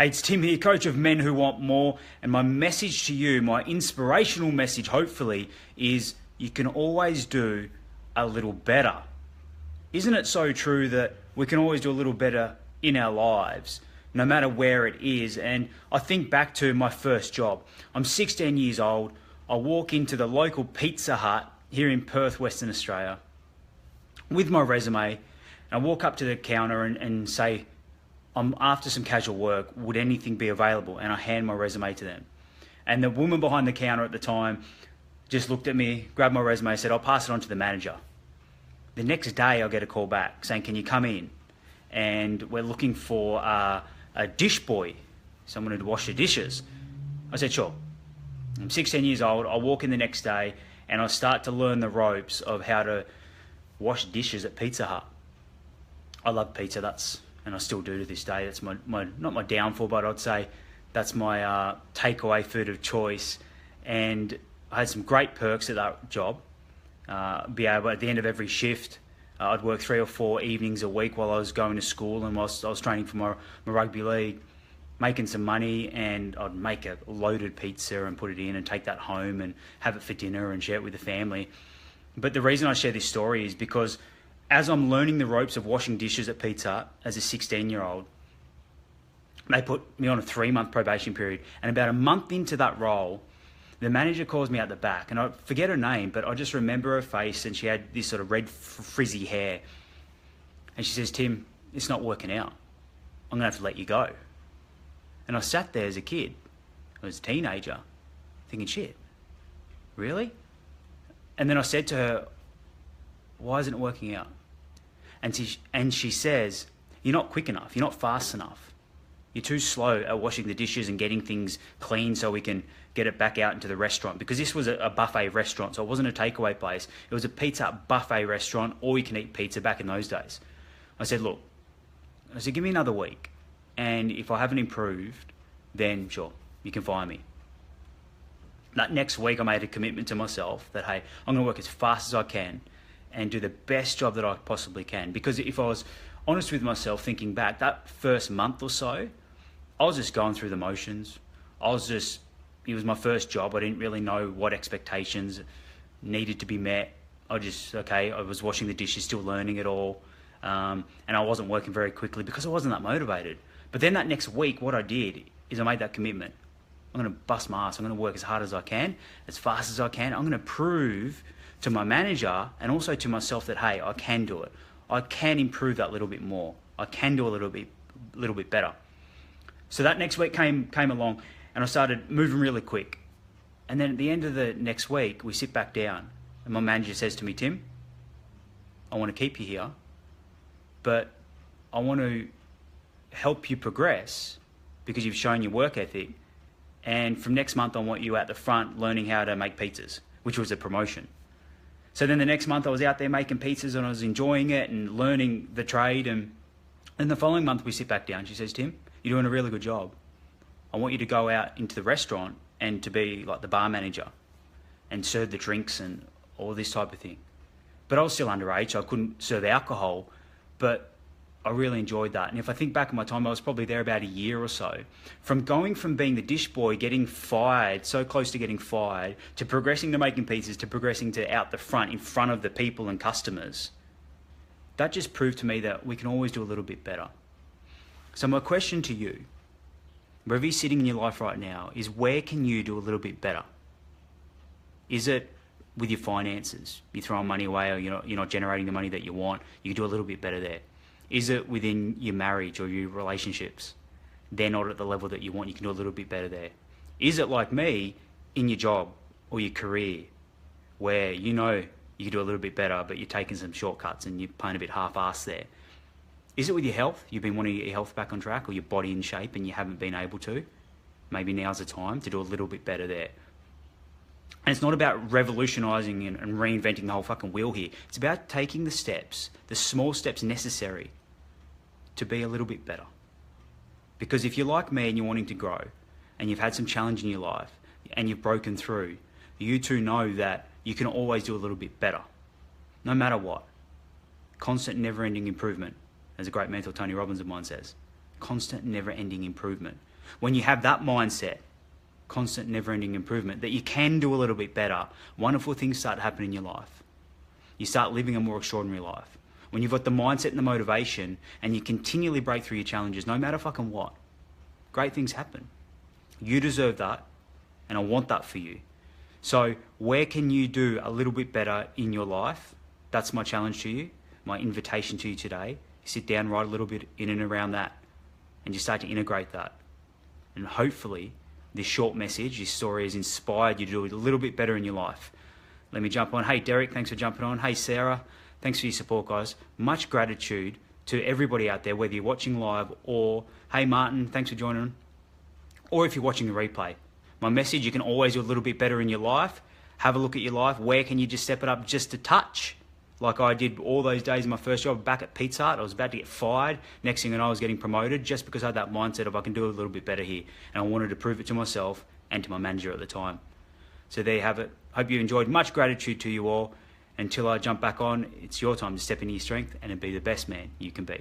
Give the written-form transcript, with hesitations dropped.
Hey, it's Tim here, coach of Men Who Want More, and my message to you, my inspirational message hopefully, is you can always do a little better. Isn't it so true that we can always do a little better in our lives, no matter where it is? And I think back to my first job. I'm 16 years old. I walk into the local Pizza Hut here in Perth, Western Australia, with my resume, and I walk up to the counter and say, I'm after some casual work, would anything be available? And I hand my resume to them. And the woman behind the counter at the time just looked at me, grabbed my resume, said, I'll pass it on to the manager. The next day I'll get a call back saying, can you come in? And we're looking for a dish boy, someone who'd wash the dishes. I said, sure. I'm 16 years old. I'll walk in the next day and I'll start to learn the ropes of how to wash dishes at Pizza Hut. I love pizza, and I still do to this day. That's my not my downfall, but I'd say that's my takeaway food of choice. And I had some great perks at that job. Be able, at the end of every shift, I'd work 3 or 4 evenings a week while I was going to school and whilst I was training for my rugby league, making some money, and I'd make a loaded pizza and put it in and take that home and have it for dinner and share it with the family. But the reason I share this story is because as I'm learning the ropes of washing dishes at Pizza Hut as a 16-year-old, they put me on a 3-month probation period. And about a month into that role, the manager calls me out the back, and I forget her name, but I just remember her face, and she had this sort of red frizzy hair. And she says, Tim, it's not working out. I'm going to have to let you go. And I sat there as a kid, I was a teenager, thinking, shit, really? And then I said to her, why isn't it working out? And she says, you're not quick enough, you're not fast enough. You're too slow at washing the dishes and getting things clean so we can get it back out into the restaurant. Because this was a buffet restaurant, so it wasn't a takeaway place. It was a pizza buffet restaurant, all you can eat pizza back in those days. I said, look, give me another week. And if I haven't improved, then sure, you can fire me. That next week I made a commitment to myself that, hey, I'm going to work as fast as I can and do the best job that I possibly can. Because if I was honest with myself, thinking back, that first month or so, I was just going through the motions. It was my first job. I didn't really know what expectations needed to be met. I was washing the dishes, still learning it all. And I wasn't working very quickly because I wasn't that motivated. But then that next week, what I did is I made that commitment. I'm going to bust my ass. I'm going to work as hard as I can, as fast as I can. I'm going to prove to my manager and also to myself that, hey, I can do it. I can improve that little bit more. I can do a little bit better. So that next week came along and I started moving really quick. And then at the end of the next week, we sit back down and my manager says to me, Tim, I want to keep you here, but I want to help you progress because you've shown your work ethic. And from next month, I want you out the front learning how to make pizzas, which was a promotion. So then the next month I was out there making pizzas and I was enjoying it and learning the trade. And the following month we sit back down. She says, Tim, you're doing a really good job. I want you to go out into the restaurant and to be like the bar manager and serve the drinks and all this type of thing. But I was still underage, so I couldn't serve alcohol, but I really enjoyed that. And if I think back on my time, I was probably there about a year or so. From going from being the dish boy, getting fired, so close to getting fired, to progressing to making pizzas, to progressing to out the front, in front of the people and customers, that just proved to me that we can always do a little bit better. So my question to you, wherever you're sitting in your life right now, is where can you do a little bit better? Is it with your finances? You're throwing money away or you're not generating the money that you want. You can do a little bit better there. Is it within your marriage or your relationships? They're not at the level that you want. You can do a little bit better there. Is it like me in your job or your career where you know you can do a little bit better, but you're taking some shortcuts and you're playing a bit half-assed there? Is it with your health? You've been wanting to get your health back on track or your body in shape and you haven't been able to? Maybe now's the time to do a little bit better there. And it's not about revolutionising and reinventing the whole fucking wheel here. It's about taking the steps, the small steps necessary to be a little bit better. Because if you're like me and you're wanting to grow and you've had some challenge in your life and you've broken through, you too know that you can always do a little bit better, no matter what. Constant, never-ending improvement, as a great mentor, Tony Robbins of mine, says. Constant, never-ending improvement. When you have that mindset, constant never-ending improvement, that you can do a little bit better, wonderful things start to happen in your life. You start living a more extraordinary life. When you've got the mindset and the motivation and you continually break through your challenges, no matter fucking what, great things happen. You deserve that, and I want that for you. So where can you do a little bit better in your life? That's my challenge to you, my invitation to you today. Sit down, write a little bit in and around that, and you start to integrate that. And hopefully this short message, this story has inspired you to do a little bit better in your life. Let me jump on. Hey, Derek, thanks for jumping on. Hey, Sarah, thanks for your support, guys. Much gratitude to everybody out there, whether you're watching live or, hey, Martin, thanks for joining, or if you're watching the replay. My message, you can always do a little bit better in your life. Have a look at your life. Where can you just step it up just a touch? Like I did all those days in my first job back at Pizza Hut. I was about to get fired. Next thing I know, I was getting promoted just because I had that mindset of I can do a little bit better here. And I wanted to prove it to myself and to my manager at the time. So there you have it. Hope you enjoyed. Much gratitude to you all. Until I jump back on, it's your time to step into your strength and be the best man you can be.